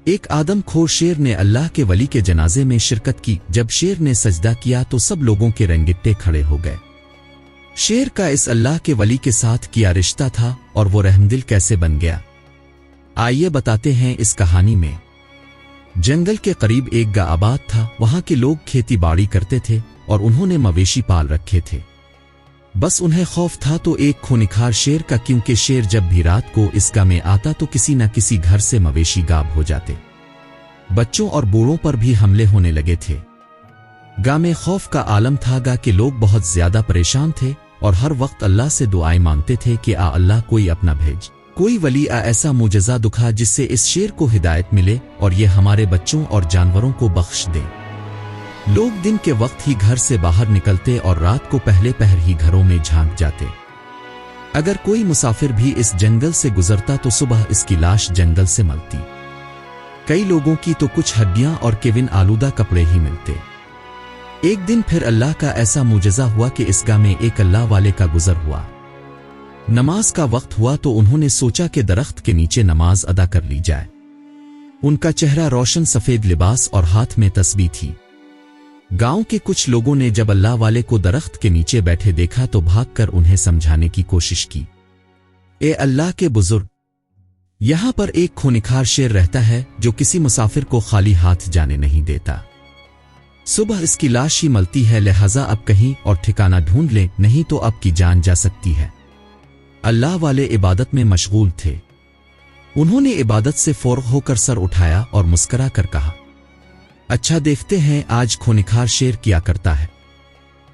एक आदमखोर शेर ने अल्लाह के वली के जनाजे में शिरकत की। जब शेर ने सजदा किया तो सब लोगों के रंगिट्टे खड़े हो गए। शेर का इस अल्लाह के वली के साथ किया रिश्ता था और वो रहमदिल कैसे बन गया, आइए बताते हैं इस कहानी में। जंगल के करीब एक गांव आबाद था। वहां के लोग खेती बाड़ी करते थे और उन्होंने मवेशी पाल रखे थे। बस उन्हें खौफ था तो एक खूनिखार शेर का, क्योंकि शेर जब भी रात को इस गांव में आता तो किसी न किसी घर से मवेशी गायब हो जाते। बच्चों और बूढ़ों पर भी हमले होने लगे थे। गांव में खौफ का आलम था। गांव के लोग बहुत ज्यादा परेशान थे और हर वक्त अल्लाह से दुआएं मांगते थे कि आ अल्लाह कोई अपना भेज, कोई वली ऐसा मुजज़ा दुखा जिससे इस शेर को हिदायत मिले और ये हमारे बच्चों और जानवरों को बख्श दे। लोग दिन के वक्त ही घर से बाहर निकलते और रात को पहले पहर ही घरों में झांक जाते। अगर कोई मुसाफिर भी इस जंगल से गुजरता तो सुबह इसकी लाश जंगल से मिलती। कई लोगों की तो कुछ हड्डियां और केविन आलूदा कपड़े ही मिलते। एक दिन फिर अल्लाह का ऐसा मुजज़ा हुआ कि इस गांव में एक अल्लाह वाले का गुजर हुआ। नमाज का वक्त हुआ तो उन्होंने सोचा कि दरख्त के नीचे नमाज अदा कर ली जाए। उनका चेहरा रोशन, सफेद लिबास और हाथ में तस्बीह थी। गांव के कुछ लोगों ने जब अल्लाह वाले को दरख्त के नीचे बैठे देखा तो भागकर उन्हें समझाने की कोशिश की। ए अल्लाह के बुजुर्ग, यहां पर एक खूनिखार शेर रहता है जो किसी मुसाफिर को खाली हाथ जाने नहीं देता। सुबह इसकी लाश ही मिलती है, लिहाजा अब कहीं और ठिकाना ढूंढ लें, नहीं तो अब की जान जा सकती है। अल्लाह वाले इबादत में मशगूल थे। उन्होंने इबादत से फौरग होकर सर उठाया और मुस्करा कर कहा, अच्छा देखते हैं आज खूनिखार शेर क्या करता है।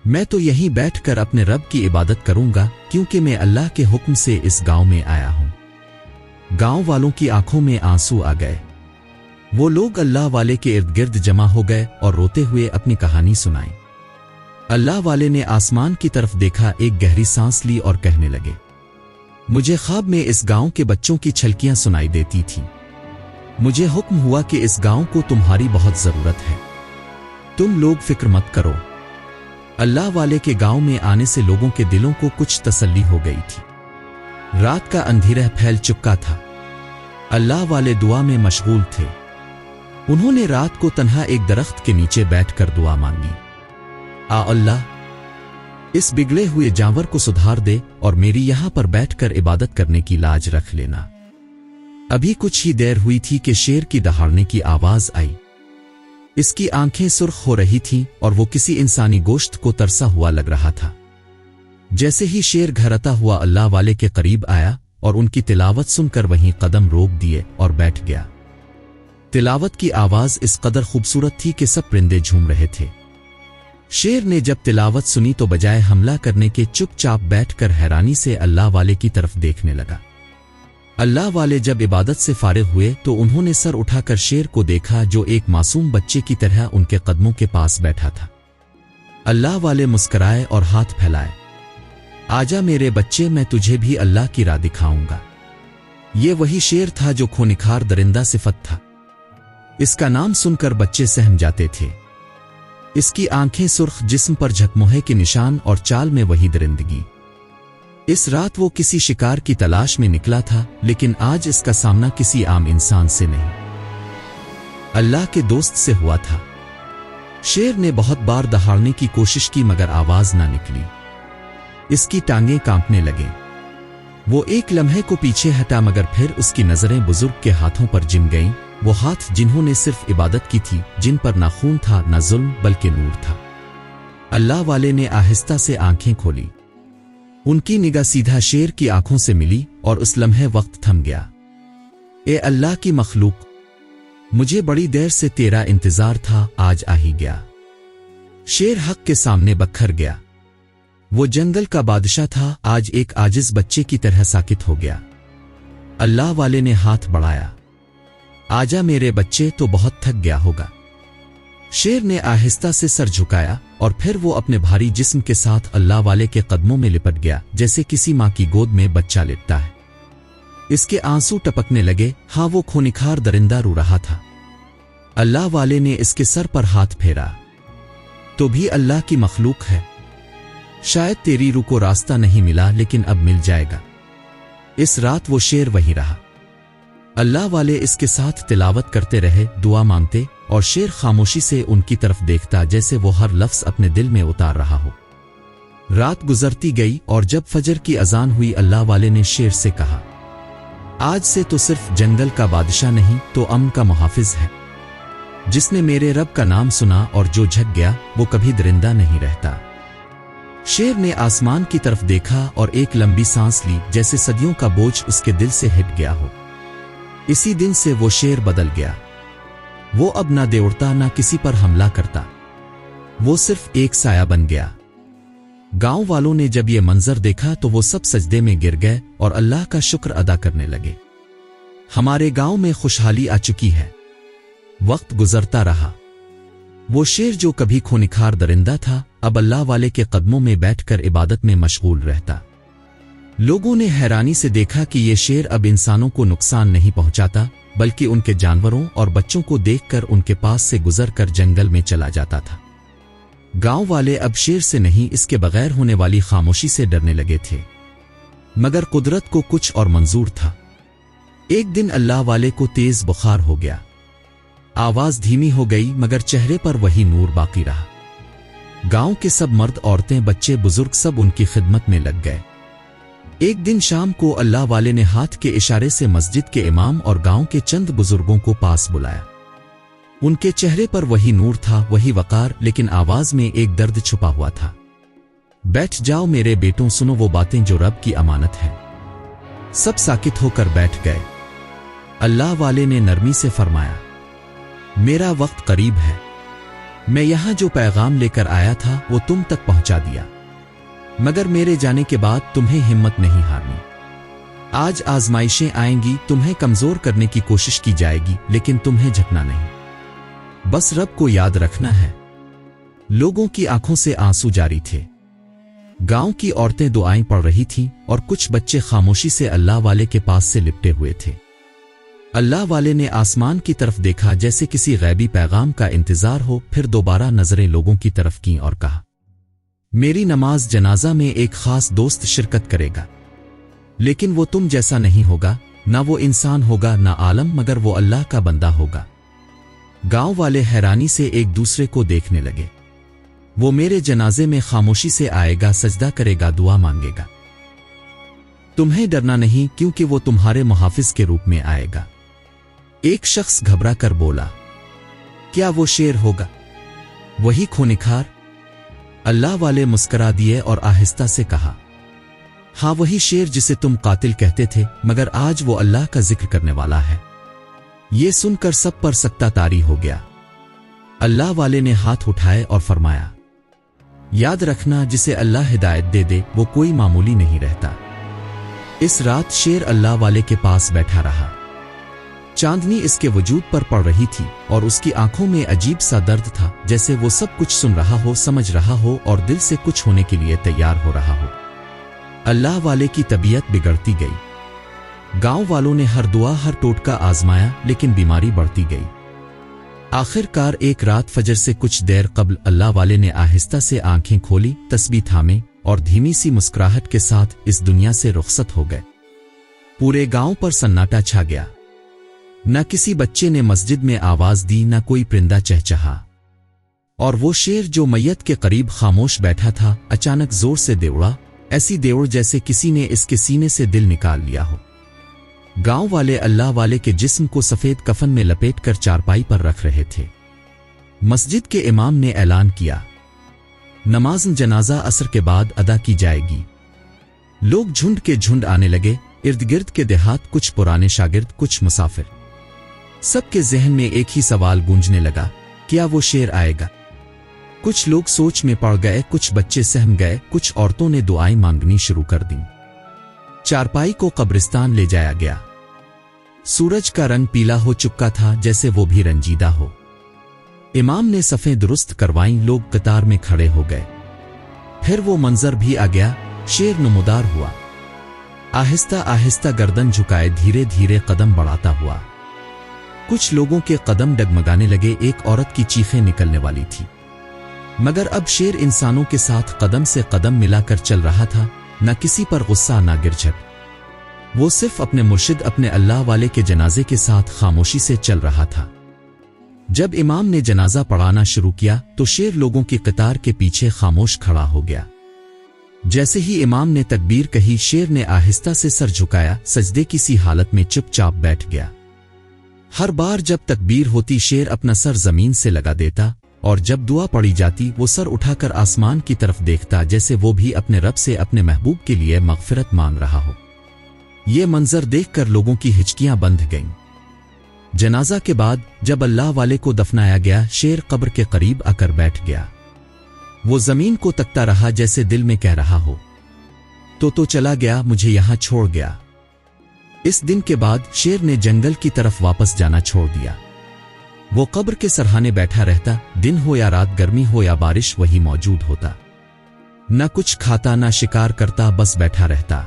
मैं तो यहीं बैठकर अपने रब की इबादत करूंगा, क्योंकि मैं अल्लाह के हुक्म से इस गांव में आया हूं। गांव वालों की आंखों में आंसू आ गए। वो लोग अल्लाह वाले के इर्द गिर्द जमा हो गए और रोते हुए अपनी कहानी सुनाई। अल्लाह वाले ने आसमान की तरफ देखा, एक गहरी सांस ली और कहने लगे, मुझे ख्वाब में इस गांव के बच्चों की छलकियां सुनाई देती थीं। मुझे हुक्म हुआ कि इस गांव को तुम्हारी बहुत जरूरत है, तुम लोग फिक्र मत करो। अल्लाह वाले के गांव में आने से लोगों के दिलों को कुछ तसल्ली हो गई थी। रात का अंधेरा फैल चुका था। अल्लाह वाले दुआ में मशगूल थे। उन्होंने रात को तन्हा एक दरख्त के नीचे बैठकर दुआ मांगी, आ अल्लाह, इस बिगड़े हुए जानवर को सुधार दे और मेरी यहां पर बैठकर इबादत करने की लाज रख लेना। अभी कुछ ही देर हुई थी कि शेर की दहाड़ने की आवाज आई। इसकी आंखें सुर्ख हो रही थीं और वो किसी इंसानी गोश्त को तरसा हुआ लग रहा था। जैसे ही शेर घरता हुआ अल्लाह वाले के करीब आया और उनकी तिलावत सुनकर वहीं कदम रोक दिए और बैठ गया। तिलावत की आवाज इस कदर खूबसूरत थी कि सब परिंदे झूम रहे थे। शेर ने जब तिलावत सुनी तो बजाय हमला करने के चुपचाप बैठकर हैरानी से अल्लाह वाले की तरफ देखने लगा। अल्लाह वाले जब इबादत से फारिग हुए तो उन्होंने सर उठाकर शेर को देखा, जो एक मासूम बच्चे की तरह उनके कदमों के पास बैठा था। अल्लाह वाले मुस्कराए और हाथ फैलाए, आजा मेरे बच्चे, मैं तुझे भी अल्लाह की राह दिखाऊंगा। ये वही शेर था जो खूनिखार दरिंदा सिफत था। इसका नाम सुनकर बच्चे सहम जाते थे। इसकी आंखें सुर्ख, जिस्म पर झकमोहे के निशान और चाल में वही दरिंदगी। इस रात वो किसी शिकार की तलाश में निकला था, लेकिन आज इसका सामना किसी आम इंसान से नहीं, अल्लाह के दोस्त से हुआ था। शेर ने बहुत बार दहाड़ने की कोशिश की मगर आवाज ना निकली। इसकी टांगें कांपने लगे। वो एक लम्हे को पीछे हटा मगर फिर उसकी नजरें बुजुर्ग के हाथों पर जिम गईं। वो हाथ जिन्होंने सिर्फ इबादत की थी, जिन पर ना खून था ना जुल्म बल्कि नूर था। अल्लाह वाले ने आहिस्ता से आंखें खोली। उनकी निगाह सीधा शेर की आंखों से मिली और उस लम्हे वक्त थम गया। ए अल्लाह की मखलूक, मुझे बड़ी देर से तेरा इंतजार था, आज आ ही गया। शेर हक के सामने बखर गया। वो जंगल का बादशाह था, आज एक आजिज बच्चे की तरह साकित हो गया। अल्लाह वाले ने हाथ बढ़ाया, आजा मेरे बच्चे, तो बहुत थक गया होगा। शेर ने आहिस्ता से सर झुकाया और फिर वो अपने भारी जिस्म के साथ अल्लाह वाले के कदमों में लिपट गया, जैसे किसी माँ की गोद में बच्चा लिपटा है। इसके आंसू टपकने लगे। हाँ, वो खूनिखार दरिंदा रो रहा था। अल्लाह वाले ने इसके सर पर हाथ फेरा, तो भी अल्लाह की मखलूक है, शायद तेरी रूह को रास्ता नहीं मिला, लेकिन अब मिल जाएगा। इस रात वो शेर वहीं रहा। अल्लाह वाले इसके साथ तिलावत करते रहे, दुआ मांगते, और शेर खामोशी से उनकी तरफ देखता जैसे वो हर लफ्ज अपने दिल में उतार रहा हो। रात गुजरती गई और जब फजर की अजान हुई अल्लाह वाले ने शेर से कहा, आज से तो सिर्फ जंगल का बादशाह नहीं तो अमन का मुहाफिज है। जिसने मेरे रब का नाम सुना और जो झक गया वो कभी दरिंदा नहीं रहता। शेर ने आसमान की तरफ देखा और एक लंबी सांस ली जैसे सदियों का बोझ उसके दिल से हट गया हो। इसी दिन से वो शेर बदल गया। वो अब ना दौड़ता ना किसी पर हमला करता, वो सिर्फ एक साया बन गया। गांव वालों ने जब ये मंजर देखा तो वो सब सजदे में गिर गए और अल्लाह का शुक्र अदा करने लगे। हमारे गांव में खुशहाली आ चुकी है। वक्त गुजरता रहा। वो शेर जो कभी खूनिखार दरिंदा था अब अल्लाह वाले के कदमों में बैठकर इबादत में मशगूल रहता। लोगों ने हैरानी से देखा कि ये शेर अब इंसानों को नुकसान नहीं पहुंचाता बल्कि उनके जानवरों और बच्चों को देखकर उनके पास से गुजरकर जंगल में चला जाता था। गांव वाले अब शेर से नहीं इसके बगैर होने वाली खामोशी से डरने लगे थे। मगर कुदरत को कुछ और मंजूर था। एक दिन अल्लाह वाले को तेज बुखार हो गया। आवाज धीमी हो गई मगर चेहरे पर वही नूर बाकी रहा। गांव के सब मर्द, औरतें, बच्चे, बुजुर्ग सब उनकी खिदमत में लग गए। एक दिन शाम को अल्लाह वाले ने हाथ के इशारे से मस्जिद के इमाम और गांव के चंद बुजुर्गों को पास बुलाया। उनके चेहरे पर वही नूर था, वही वकार, लेकिन आवाज में एक दर्द छुपा हुआ था। बैठ जाओ मेरे बेटों, सुनो वो बातें जो रब की अमानत है। सब साकित होकर बैठ गए। अल्लाह वाले ने नरमी से फरमाया, मेरा वक्त करीब है। मैं यहां जो पैगाम लेकर आया था वो तुम तक पहुंचा दिया, मगर मेरे जाने के बाद तुम्हें हिम्मत नहीं हारनी। आज आजमाइशें आएंगी, तुम्हें कमजोर करने की कोशिश की जाएगी, लेकिन तुम्हें झुकना नहीं। बस रब को याद रखना है। लोगों की आंखों से आंसू जारी थे। गांव की औरतें दुआएं पढ़ रही थीं और कुछ बच्चे खामोशी से अल्लाह वाले के पास से लिपटे हुए थे। अल्लाह वाले ने आसमान की तरफ देखा जैसे किसी गैबी पैगाम का इंतजार हो, फिर दोबारा नजरें लोगों की तरफ की और कहा, मेरी नमाज जनाजा में एक खास दोस्त शिरकत करेगा, लेकिन वो तुम जैसा नहीं होगा, ना वो इंसान होगा ना आलम, मगर वो अल्लाह का बंदा होगा। गांव वाले हैरानी से एक दूसरे को देखने लगे। वो मेरे जनाजे में खामोशी से आएगा, सजदा करेगा, दुआ मांगेगा। तुम्हें डरना नहीं क्योंकि वो तुम्हारे मुहाफिज के रूप में आएगा। एक शख्स घबरा कर बोला, क्या वो शेर होगा, वही खूनिखार? अल्लाह वाले मुस्करा दिए और आहिस्ता से कहा, हां वही शेर जिसे तुम कातिल कहते थे, मगर आज वो अल्लाह का जिक्र करने वाला है। ये सुनकर सब पर सख्ता तारी हो गया। अल्लाह वाले ने हाथ उठाए और फरमाया, याद रखना जिसे अल्लाह हिदायत दे दे वो कोई मामूली नहीं रहता। इस रात शेर अल्लाह वाले के पास बैठा रहा। चांदनी इसके वजूद पर पड़ रही थी और उसकी आंखों में अजीब सा दर्द था, जैसे वो सब कुछ सुन रहा हो, समझ रहा हो और दिल से कुछ होने के लिए तैयार हो रहा हो। अल्लाह वाले की तबीयत बिगड़ती गई। गांव वालों ने हर दुआ, हर टोटका आजमाया, लेकिन बीमारी बढ़ती गई। आखिरकार एक रात फजर से कुछ देर कबल अल्लाह वाले ने आहिस्ता से आंखें खोली, तस्बीह थामे और धीमी सी मुस्कुराहट के साथ इस दुनिया से रुखसत हो गए। पूरे गांव पर सन्नाटा छा गया। न किसी बच्चे ने मस्जिद में आवाज दी, न कोई परिंदा चहचहा। और वो शेर जो मैयत के करीब खामोश बैठा था, अचानक जोर से दौड़ा, ऐसी दौड़ जैसे किसी ने इसके सीने से दिल निकाल लिया हो। गांव वाले अल्लाह वाले के जिस्म को सफेद कफन में लपेटकर चारपाई पर रख रहे थे। मस्जिद के इमाम ने ऐलान किया, नमाज जनाजा असर के बाद अदा की जाएगी। लोग झुंड के झुंड आने लगे, इर्द गिर्द के देहात, कुछ पुराने शागिर्द, कुछ मुसाफिर। सबके जहन में एक ही सवाल गूंजने लगा, क्या वो शेर आएगा? कुछ लोग सोच में पड़ गए, कुछ बच्चे सहम गए, कुछ औरतों ने दुआएं मांगनी शुरू कर दी। चारपाई को कब्रिस्तान ले जाया गया। सूरज का रंग पीला हो चुका था, जैसे वो भी रंजीदा हो। इमाम ने सफ़ें दुरुस्त करवाईं, लोग कतार में खड़े हो गए। फिर वो मंजर भी आ गया, शेर नमूदार हुआ। आहिस्ता आहिस्ता गर्दन झुकाए, धीरे धीरे कदम बढ़ाता हुआ। कुछ लोगों के कदम डगमगाने लगे, एक औरत की चीखें निकलने वाली थी। मगर अब शेर इंसानों के साथ कदम से कदम मिलाकर चल रहा था, न किसी पर गुस्सा न गिरझट। वो सिर्फ अपने मुर्शिद अपने अल्लाह वाले के जनाजे के साथ खामोशी से चल रहा था। जब इमाम ने जनाजा पढ़ाना शुरू किया तो शेर लोगों की कतार के पीछे खामोश खड़ा हो गया। जैसे ही इमाम ने तकबीर कही, शेर ने आहिस्ता से सर झुकाया, सजदे की सी हालत में चुपचाप बैठ गया। हर बार जब तकबीर होती शेर अपना सर जमीन से लगा देता और जब दुआ पढ़ी जाती वो सर उठाकर आसमान की तरफ देखता, जैसे वो भी अपने रब से अपने महबूब के लिए मगफिरत मांग रहा हो। ये मंजर देखकर लोगों की हिचकियां बंध गईं। जनाजा के बाद जब अल्लाह वाले को दफनाया गया, शेर कब्र के करीब आकर बैठ गया। वो जमीन को तकता रहा, जैसे दिल में कह रहा हो तो चला गया, मुझे यहां छोड़ गया। इस दिन के बाद शेर ने जंगल की तरफ वापस जाना छोड़ दिया। वो कब्र के सरहाने बैठा रहता, दिन हो या रात, गर्मी हो या बारिश, वही मौजूद होता। न कुछ खाता न शिकार करता, बस बैठा रहता।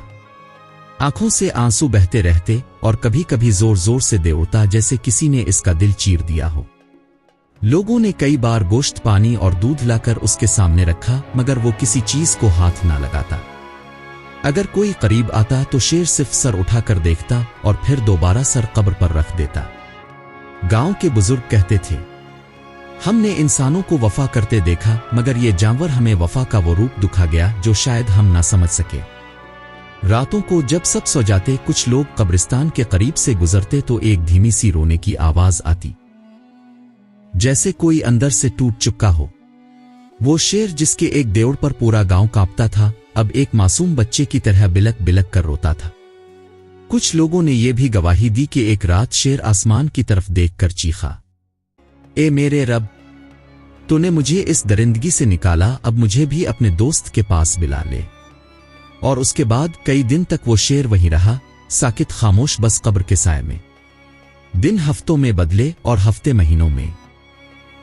आंखों से आंसू बहते रहते और कभी कभी जोर जोर से दे उठता, जैसे किसी ने इसका दिल चीर दिया हो। लोगों ने कई बार गोश्त, पानी और दूध लाकर उसके सामने रखा, मगर वो किसी चीज को हाथ ना लगाता। अगर कोई करीब आता तो शेर सिर्फ सर उठाकर देखता और फिर दोबारा सर कब्र पर रख देता। गांव के बुजुर्ग कहते थे, हमने इंसानों को वफा करते देखा, मगर ये जानवर हमें वफा का वो रूप दिखा गया जो शायद हम ना समझ सके। रातों को जब सब सो जाते, कुछ लोग कब्रिस्तान के करीब से गुजरते तो एक धीमी सी रोने की आवाज आती, जैसे कोई अंदर से टूट चुका हो। वो शेर जिसके एक देवड़ पर पूरा गांव कांपता था, अब एक मासूम बच्चे की तरह बिलक बिलक कर रोता था। कुछ लोगों ने यह भी गवाही दी कि एक रात शेर आसमान की तरफ देखकर चीखा, ए मेरे रब, तूने मुझे इस दरिंदगी से निकाला, अब मुझे भी अपने दोस्त के पास बुला ले। और उसके बाद कई दिन तक वो शेर वहीं रहा, साकित खामोश, बस कब्र के साए में। दिन हफ्तों में बदले और हफ्ते महीनों में।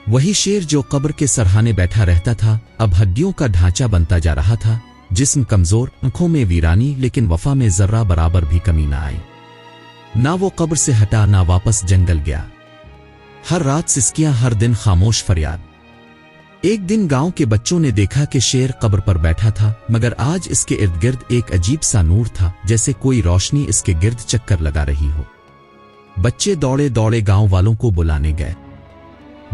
वही शेर जो कब्र के सरहाने बैठा रहता था, अब हड्डियों का ढांचा बनता जा रहा था, जिस्म कमजोर, आंखों में वीरानी, लेकिन वफा में जर्रा बराबर भी कमी ना आई। ना वो कब्र से हटा, ना वापस जंगल गया। हर रात सिसकियां, हर दिन खामोश फरियाद। एक दिन गांव के बच्चों ने देखा कि शेर कब्र पर बैठा था, मगर आज इसके इर्द गिर्द एक अजीब सा नूर था, जैसे कोई रोशनी इसके गिर्द चक्कर लगा रही हो। बच्चे दौड़े दौड़े गांव वालों को बुलाने गए।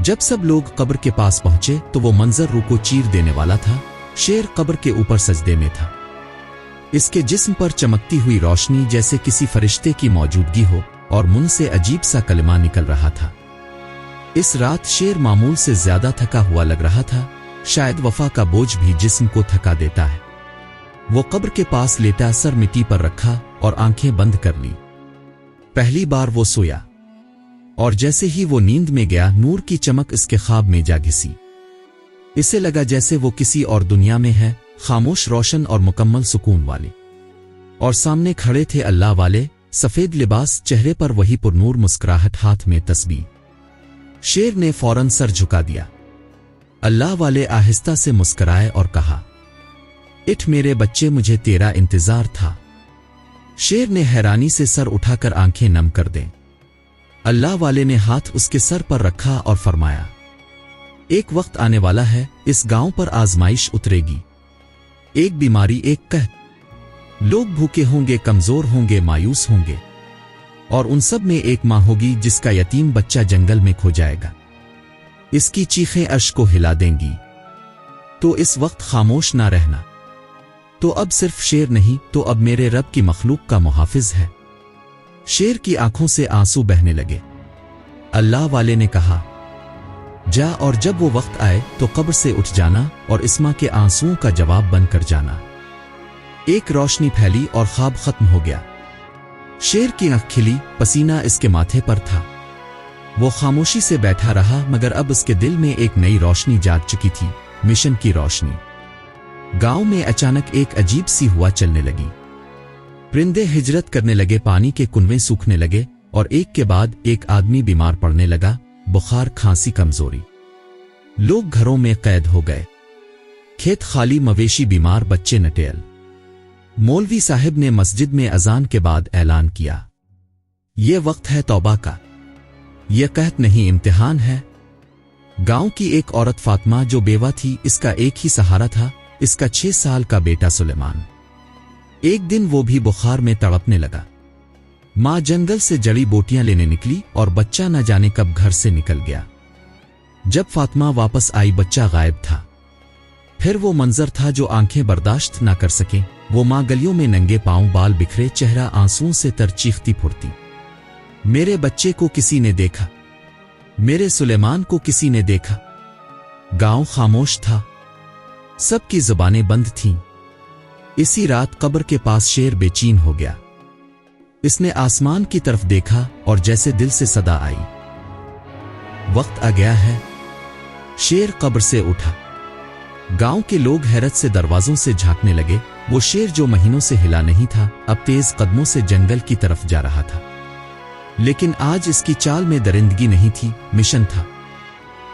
जब सब लोग कब्र के पास पहुंचे तो वो मंजर रूह को चीर देने वाला था। शेर कब्र के ऊपर सजदे में था। इसके जिस्म पर चमकती हुई रोशनी जैसे किसी फरिश्ते की मौजूदगी हो और मुंह से अजीब सा कलमा निकल रहा था। इस रात शेर मामूल से ज्यादा थका हुआ लग रहा था, शायद वफा का बोझ भी जिस्म को थका देता है। वो कब्र के पास लेटा, सर मिट्टी पर रखा और आंखें बंद कर ली। पहली बार वो सोया और जैसे ही वो नींद में गया, नूर की चमक इसके ख्वाब में जा घिसी। इसे लगा जैसे वो किसी और दुनिया में है, खामोश, रोशन और मुकम्मल सुकून वाली। और सामने खड़े थे अल्लाह वाले, सफेद लिबास, चेहरे पर वही पुरनूर मुस्कुराहट, हाथ में तस्बीह। शेर ने फौरन सर झुका दिया। अल्लाह वाले आहिस्ता से मुस्कुराए और कहा, इठ मेरे बच्चे, मुझे तेरा इंतजार था। शेर ने हैरानी से सर उठाकर आंखें नम कर दें। अल्लाह वाले ने हाथ उसके सर पर रखा और फरमाया, एक वक्त आने वाला है, इस गांव पर आजमाइश उतरेगी। एक बीमारी, एक कहत। लोग भूखे होंगे, कमजोर होंगे, मायूस होंगे, और उन सब में एक मां होगी जिसका यतीम बच्चा जंगल में खो जाएगा। इसकी चीखें अर्श को हिला देंगी। तो इस वक्त खामोश ना रहना। तो अब सिर्फ शेर नहीं, तो अब मेरे रब की मखलूक का मुहाफिज है। शेर की आंखों से आंसू बहने लगे। अल्लाह वाले ने कहा, जा, और जब वो वक्त आए तो कब्र से उठ जाना और इस मां के आंसुओं का जवाब बनकर जाना। एक रोशनी फैली और ख्वाब खत्म हो गया। शेर की आंख खिली, पसीना इसके माथे पर था। वो खामोशी से बैठा रहा, मगर अब उसके दिल में एक नई रोशनी जाग चुकी थी, मिशन की रोशनी। गांव में अचानक एक अजीब सी हवा चलने लगी। परिंदे हिजरत करने लगे, पानी के कुनवे सूखने लगे और एक के बाद एक आदमी बीमार पड़ने लगा, बुखार, खांसी, कमजोरी। लोग घरों में कैद हो गए। खेत खाली, मवेशी बीमार, बच्चे नटेल। मौलवी साहिब ने मस्जिद में अजान के बाद ऐलान किया, यह वक्त है तौबा का। यह कहत नहीं, इम्तिहान है। गांव की एक औरत फातिमा जो बेवा थी, इसका एक ही सहारा था, इसका 6 साल का बेटा सुलेमान। एक दिन वो भी बुखार में तड़पने लगा। माँ जंगल से जड़ी बूटियां लेने निकली और बच्चा न जाने कब घर से निकल गया। जब फातिमा वापस आई बच्चा गायब था। फिर वो मंजर था जो आंखें बर्दाश्त ना कर सकें। वो माँ गलियों में नंगे पांव, बाल बिखरे, चेहरा आंसुओं से तर चीखती फुरती। मेरे बच्चे को किसी ने देखा, मेरे सुलेमान को किसी ने देखा। गांव खामोश था, सबकी जुबानें बंद थीं। इसी रात कब्र के पास शेर बेचैन हो गया। इसने आसमान की तरफ देखा और जैसे दिल से सदा आई, वक्त आ गया है। शेर कब्र से उठा। गांव के लोग हैरत से दरवाजों से झांकने लगे। वो शेर जो महीनों से हिला नहीं था, अब तेज कदमों से जंगल की तरफ जा रहा था। लेकिन आज इसकी चाल में दरिंदगी नहीं थी, मिशन था।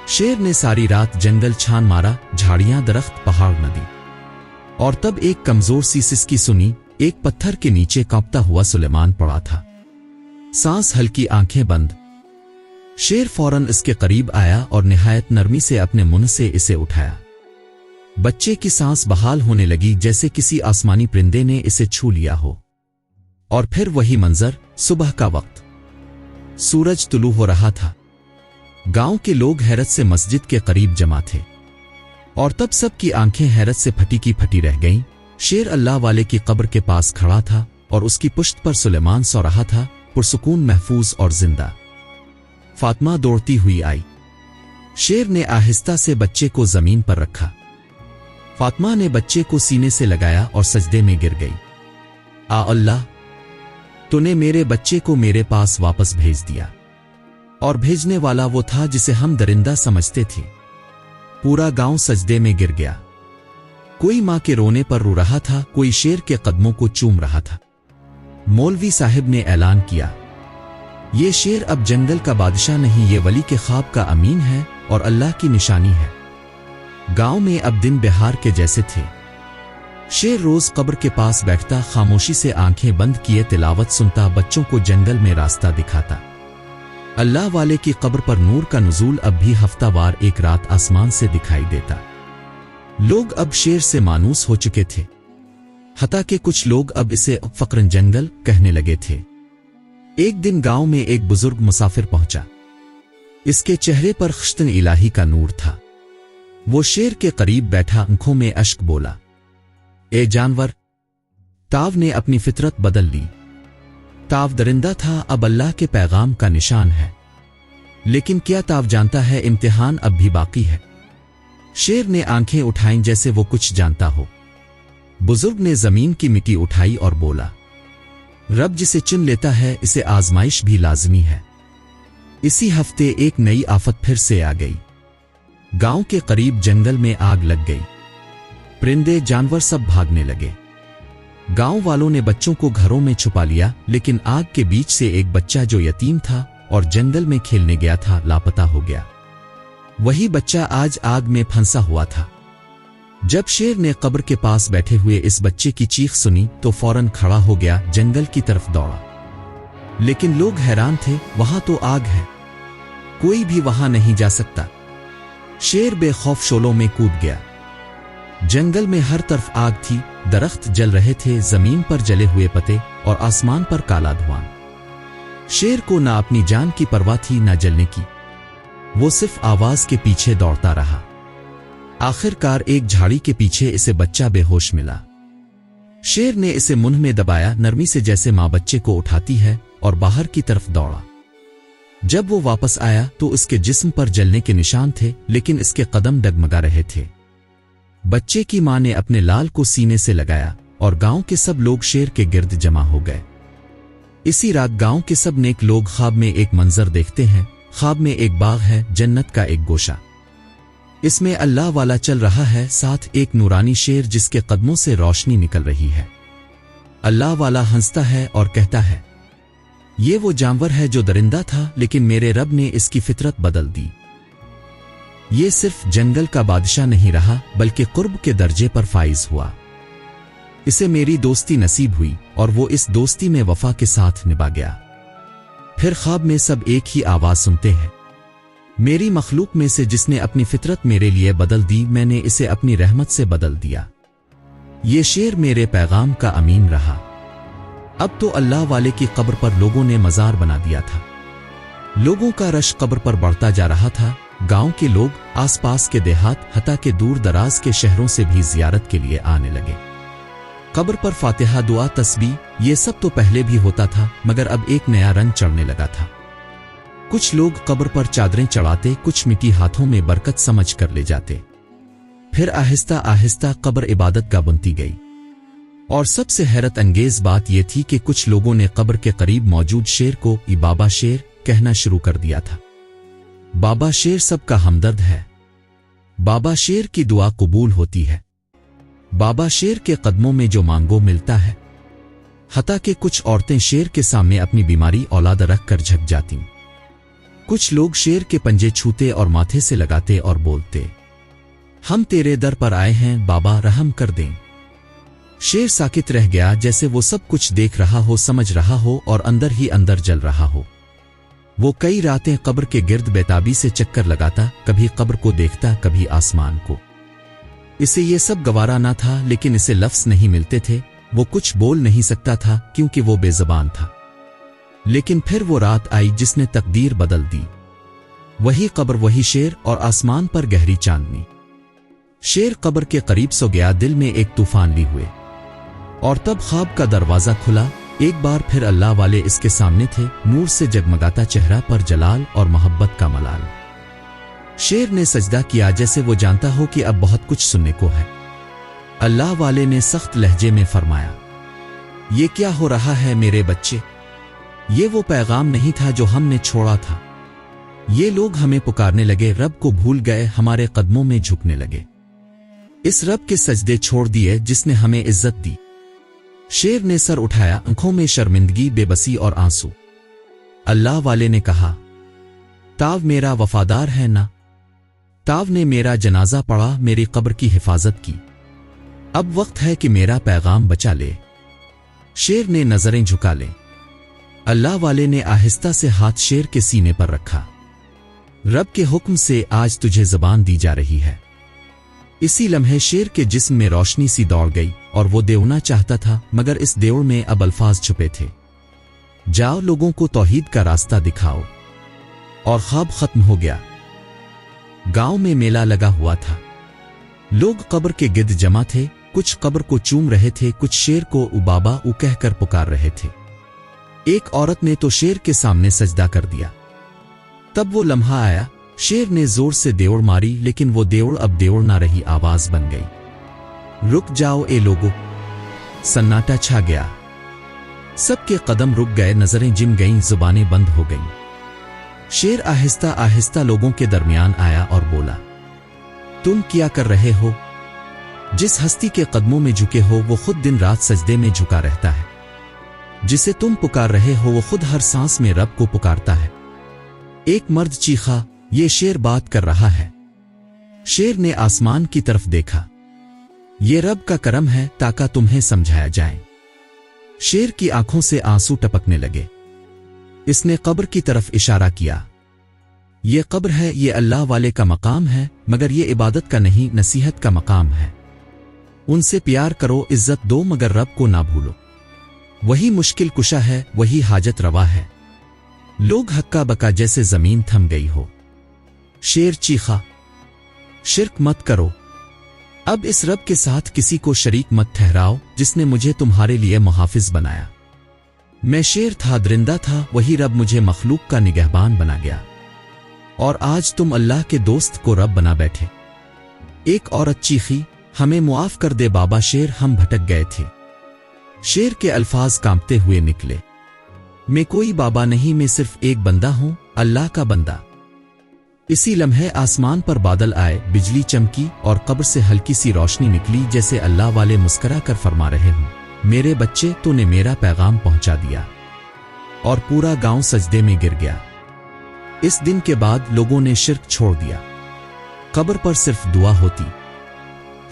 शेर ने सारी रात जंगल छान मारा, झाड़ियां, दरख्त, पहाड़, नदी, और तब एक कमजोर सी सिसकी सुनी। एक पत्थर के नीचे कांपता हुआ सुलेमान पड़ा था, सांस हल्की, आंखें बंद। शेर फौरन इसके करीब आया और निहायत नरमी से अपने मुंह से इसे उठाया। बच्चे की सांस बहाल होने लगी, जैसे किसी आसमानी परिंदे ने इसे छू लिया हो। और फिर वही मंजर, सुबह का वक्त, सूरज तुलू हो रहा था। गांव के लोग हैरत से मस्जिद के करीब जमा थे और तब सबकी आंखें हैरत से फटी की फटी रह गईं। शेर अल्लाह वाले की कब्र के पास खड़ा था और उसकी पुश्त पर सुलेमान सो रहा था, पुरसुकून, महफूज और जिंदा। फातिमा दौड़ती हुई आई। शेर ने आहिस्ता से बच्चे को जमीन पर रखा। फातिमा ने बच्चे को सीने से लगाया और सजदे में गिर गई। आ अल्लाह, तूने मेरे बच्चे को मेरे पास वापस भेज दिया। और भेजने वाला वो था जिसे हम दरिंदा समझते थे। पूरा गांव सजदे में गिर गया। कोई मां के रोने पर रो रहा था, कोई शेर के कदमों को चूम रहा था। मौलवी साहिब ने ऐलान किया, ये शेर अब जंगल का बादशाह नहीं, ये वली के ख्वाब का अमीन है और अल्लाह की निशानी है। गांव में अब दिन बिहार के जैसे थे। शेर रोज कब्र के पास बैठता, खामोशी से आंखें बंद किए तिलावत सुनता, बच्चों को जंगल में रास्ता दिखाता। अल्लाह वाले की कब्र पर नूर का नुज़ूल अब भी हफ्तावार एक रात आसमान से दिखाई देता। लोग अब शेर से मानूस हो चुके थे, हता कि कुछ लोग अब इसे फक्रन जंगल कहने लगे थे। एक दिन गांव में एक बुजुर्ग मुसाफिर पहुंचा। इसके चेहरे पर ख्श्तन इलाही का नूर था। वो शेर के करीब बैठा, आंखों में अश्क, बोला, ए जानवर, ताव ने अपनी फितरत बदल ली। ताव दरिंदा था, अब अल्लाह के पैगाम का निशान है। लेकिन क्या ताव जानता है, इम्तिहान अब भी बाकी है। शेर ने आंखें उठाईं जैसे वो कुछ जानता हो। बुजुर्ग ने जमीन की मिट्टी उठाई और बोला, रब जिसे चुन लेता है, इसे आजमाइश भी लाजमी है। इसी हफ्ते एक नई आफत फिर से आ गई। गांव के करीब जंगल में आग लग गई। परिंदे, जानवर सब भागने लगे। गांव वालों ने बच्चों को घरों में छुपा लिया, लेकिन आग के बीच से एक बच्चा जो यतीम था और जंगल में खेलने गया था, लापता हो गया। वही बच्चा आज आग में फंसा हुआ था। जब शेर ने कब्र के पास बैठे हुए इस बच्चे की चीख सुनी तो फौरन खड़ा हो गया, जंगल की तरफ दौड़ा। लेकिन लोग हैरान थे, वहां तो आग है, कोई भी वहां नहीं जा सकता। शेर बेखौफ शोलों में कूद गया। जंगल में हर तरफ आग थी, दरख्त जल रहे थे, जमीन पर जले हुए पत्ते और आसमान पर काला धुआं। शेर को ना अपनी जान की परवाह थी ना जलने की। वो सिर्फ आवाज के पीछे दौड़ता रहा। आखिरकार एक झाड़ी के पीछे इसे बच्चा बेहोश मिला। शेर ने इसे मुंह में दबाया, नरमी से, जैसे मां बच्चे को उठाती है, और बाहर की तरफ दौड़ा। जब वो वापस आया तो इसके जिस्म पर जलने के निशान थे, लेकिन इसके कदम डगमगा रहे थे। बच्चे की मां ने अपने लाल को सीने से लगाया और गांव के सब लोग शेर के गिर्द जमा हो गए। इसी रात गांव के सब नेक लोग ख्वाब में एक मंजर देखते हैं। ख्वाब में एक बाग है, जन्नत का एक गोशा। इसमें अल्लाह वाला चल रहा है, साथ एक नूरानी शेर जिसके कदमों से रोशनी निकल रही है। अल्लाह वाला हंसता है और कहता है, ये वो जानवर है जो दरिंदा था, लेकिन मेरे रब ने इसकी फितरत बदल दी। ये सिर्फ जंगल का बादशाह नहीं रहा, बल्कि कुर्ब के दर्जे पर फाइज हुआ। इसे मेरी दोस्ती नसीब हुई और वो इस दोस्ती में वफा के साथ निभा गया। फिर ख्वाब में सब एक ही आवाज सुनते हैं, मेरी मखलूक में से जिसने अपनी फितरत मेरे लिए बदल दी, मैंने इसे अपनी रहमत से बदल दिया। ये शेर मेरे पैगाम का अमीन रहा। अब तो अल्लाह वाले की कब्र पर लोगों ने मजार बना दिया था। लोगों का रश कब्र पर बढ़ता जा रहा था। गांव के लोग, आसपास के देहात, हत्ता के दूर दराज के शहरों से भी जियारत के लिए आने लगे। कब्र पर फातिहा, दुआ, तस्बीह ये सब तो पहले भी होता था, मगर अब एक नया रंग चढ़ने लगा था। कुछ लोग कब्र पर चादरें चढ़ाते, कुछ मिट्टी हाथों में बरकत समझ कर ले जाते। फिर आहिस्ता आहिस्ता कब्र इबादत गाह बनती गई। और सबसे हैरत अंगेज बात यह थी कि कुछ लोगों ने कब्र के करीब मौजूद शेर को ई बाबा शेर कहना शुरू कर दिया था। बाबा शेर सबका हमदर्द है। बाबा शेर की दुआ कबूल होती है। बाबा शेर के कदमों में जो मांगो मिलता है। हत्ता कि कुछ औरतें शेर के सामने अपनी बीमारी औलाद रख कर झक जाती। कुछ लोग शेर के पंजे छूते और माथे से लगाते और बोलते, हम तेरे दर पर आए हैं बाबा, रहम कर दें। शेर साकित रह गया, जैसे वो सब कुछ देख रहा हो, समझ रहा हो और अंदर ही अंदर जल रहा हो। वो कई रातें कब्र के गिर्द बेताबी से चक्कर लगाता, कभी कब्र को देखता, कभी आसमान को। इसे ये सब गवारा ना था, लेकिन इसे लफ्ज नहीं मिलते थे। वो कुछ बोल नहीं सकता था क्योंकि वो बेज़बान था। लेकिन फिर वो रात आई जिसने तकदीर बदल दी। वही कब्र, वही शेर और आसमान पर गहरी चांदनी। शेर कब्र के करीब सो गया, दिल में एक तूफान ली हुए। और तब ख्वाब का दरवाजा खुला। एक बार फिर अल्लाह वाले इसके सामने थे, नूर से जगमगाता चेहरा पर जलाल और मोहब्बत का मलाल। शेर ने सजदा किया जैसे वो जानता हो कि अब बहुत कुछ सुनने को है। अल्लाह वाले ने सख्त लहजे में फरमाया, ये क्या हो रहा है मेरे बच्चे? ये वो पैगाम नहीं था जो हमने छोड़ा था। ये लोग हमें पुकारने लगे, रब को भूल गए, हमारे कदमों में झुकने लगे। इस रब के सजदे छोड़ दिए जिसने हमें इज्जत दी। शेर ने सर उठाया, आंखों में शर्मिंदगी, बेबसी और आंसू। अल्लाह वाले ने कहा, ताव मेरा वफादार है ना? ताव ने मेरा जनाजा पढ़ा, मेरी कब्र की हिफाजत की। अब वक्त है कि मेरा पैगाम बचा ले। शेर ने नजरें झुका ले। अल्लाह वाले ने आहिस्ता से हाथ शेर के सीने पर रखा। रब के हुक्म से आज तुझे ज़बान दी जा रही है। इसी लम्हे शेर के जिस्म में रोशनी सी दौड़ गई और वो देवना चाहता था, मगर इस देवड़ में अब अल्फाज छुपे थे। जाओ, लोगों को तौहीद का रास्ता दिखाओ। और ख्वाब खत्म हो गया। गांव में मेला लगा हुआ था। लोग कब्र के गिर्द जमा थे, कुछ कब्र को चूम रहे थे, कुछ शेर को उ बाबा उ कहकर पुकार रहे थे। एक औरत ने तो शेर के सामने सजदा कर दिया। तब वो लम्हा आया, शेर ने जोर से देवड़ मारी, लेकिन वो देवड़ अब देवड़ ना रही, आवाज बन गई, रुक जाओ ए लोगों। सन्नाटा छा गया। सबके कदम रुक गए, नजरें जिम गईं, जुबानें बंद हो गईं। शेर आहिस्ता आहिस्ता लोगों के दरमियान आया और बोला, तुम क्या कर रहे हो? जिस हस्ती के कदमों में झुके हो वो खुद दिन रात सजदे में झुका रहता है। जिसे तुम पुकार रहे हो वो खुद हर सांस में रब को पुकारता है। एक मर्द चीखा, ये शेर बात कर रहा है। शेर ने आसमान की तरफ देखा। ये रब का करम है ताकि तुम्हें समझाया जाए। शेर की आंखों से आंसू टपकने लगे। इसने कब्र की तरफ इशारा किया। ये कब्र है, ये अल्लाह वाले का मकाम है, मगर ये इबादत का नहीं, नसीहत का मकाम है। उनसे प्यार करो, इज्जत दो, मगर रब को ना भूलो। वही मुश्किल कुशा है, वही हाजत रवा है। लोग हक्का बका जैसे जमीन थम गई हो। शेर चीखा, शिर्क मत करो। अब इस रब के साथ किसी को शरीक मत ठहराओ जिसने मुझे तुम्हारे लिए मुहाफिज बनाया। मैं शेर था, दरिंदा था, वही रब मुझे मखलूक का निगहबान बना गया। और आज तुम अल्लाह के दोस्त को रब बना बैठे। एक औरत चीखी, हमें मुआफ कर दे बाबा शेर, हम भटक गए थे। शेर के अल्फाज कांपते हुए निकले, मैं कोई बाबा नहीं, मैं सिर्फ एक बंदा हूं, अल्लाह का बंदा। इसी लम्हे आसमान पर बादल आए, बिजली चमकी और कब्र से हल्की सी रोशनी निकली, जैसे अल्लाह वाले मुस्करा कर फरमा रहे हों, मेरे बच्चे, तूने मेरा पैगाम पहुंचा दिया। और पूरा गांव सजदे में गिर गया। इस दिन के बाद लोगों ने शिर्क छोड़ दिया। कब्र पर सिर्फ दुआ होती।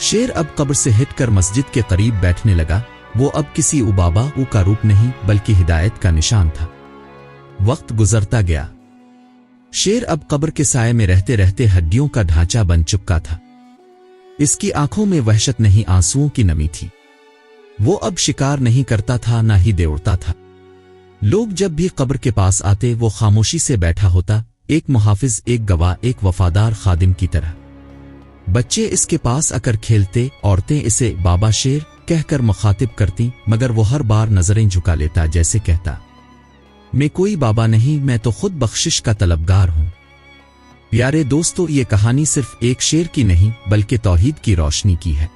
शेर अब कब्र से हिटकर मस्जिद के करीब बैठने लगा। वो अब किसी उबाबा उ का रूप नहीं, बल्कि हिदायत का निशान था। वक्त गुजरता गया। शेर अब कब्र के साये में रहते रहते हड्डियों का ढांचा बन चुका था। इसकी आंखों में वहशत नहीं, आंसुओं की नमी थी। वो अब शिकार नहीं करता था, ना ही दौड़ता था। लोग जब भी कब्र के पास आते वो खामोशी से बैठा होता, एक मुहाफिज, एक गवाह, एक वफादार खादिम की तरह। बच्चे इसके पास आकर खेलते, औरतें इसे बाबा शेर कहकर मुखातिब करती, मगर वो हर बार नजरें झुका लेता, जैसे कहता, मैं कोई बाबा नहीं, मैं तो खुद बख्शिश का तलबगार हूं। प्यारे दोस्तों, ये कहानी सिर्फ एक शेर की नहीं बल्कि तौहीद की रोशनी की है।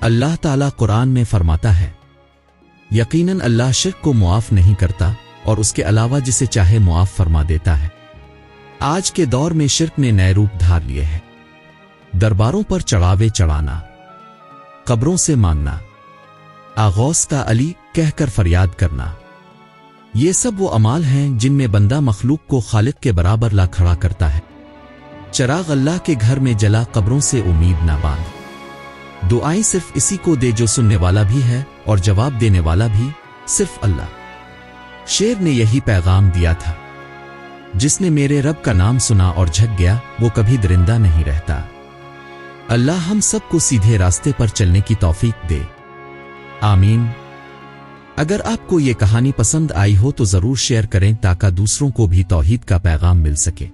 अल्लाह ताला कुरान में फरमाता है, यकीनन अल्लाह शिर्क को मुआफ नहीं करता और उसके अलावा जिसे चाहे मुआफ फरमा देता है। आज के दौर में शिर्क ने नए रूप धार लिए हैं। दरबारों पर चढ़ावे चढ़ाना, कब्रों से मांगना, आगौस का अली कहकर फरियाद करना, ये सब वो अमाल हैं जिनमें बंदा मखलूक को खालिक के बराबर ला खड़ा करता है। चिराग अल्लाह के घर में जला, कब्रों से उम्मीद ना बांध। दुआएं सिर्फ इसी को दे जो सुनने वाला भी है और जवाब देने वाला भी, सिर्फ अल्लाह। शेर ने यही पैगाम दिया था, जिसने मेरे रब का नाम सुना और झक गया, वो कभी दरिंदा नहीं रहता। अल्लाह हम सबको सीधे रास्ते पर चलने की तौफीक दे, आमीन। अगर आपको ये कहानी पसंद आई हो तो जरूर शेयर करें ताकि दूसरों को भी तौहीद का पैगाम मिल सके।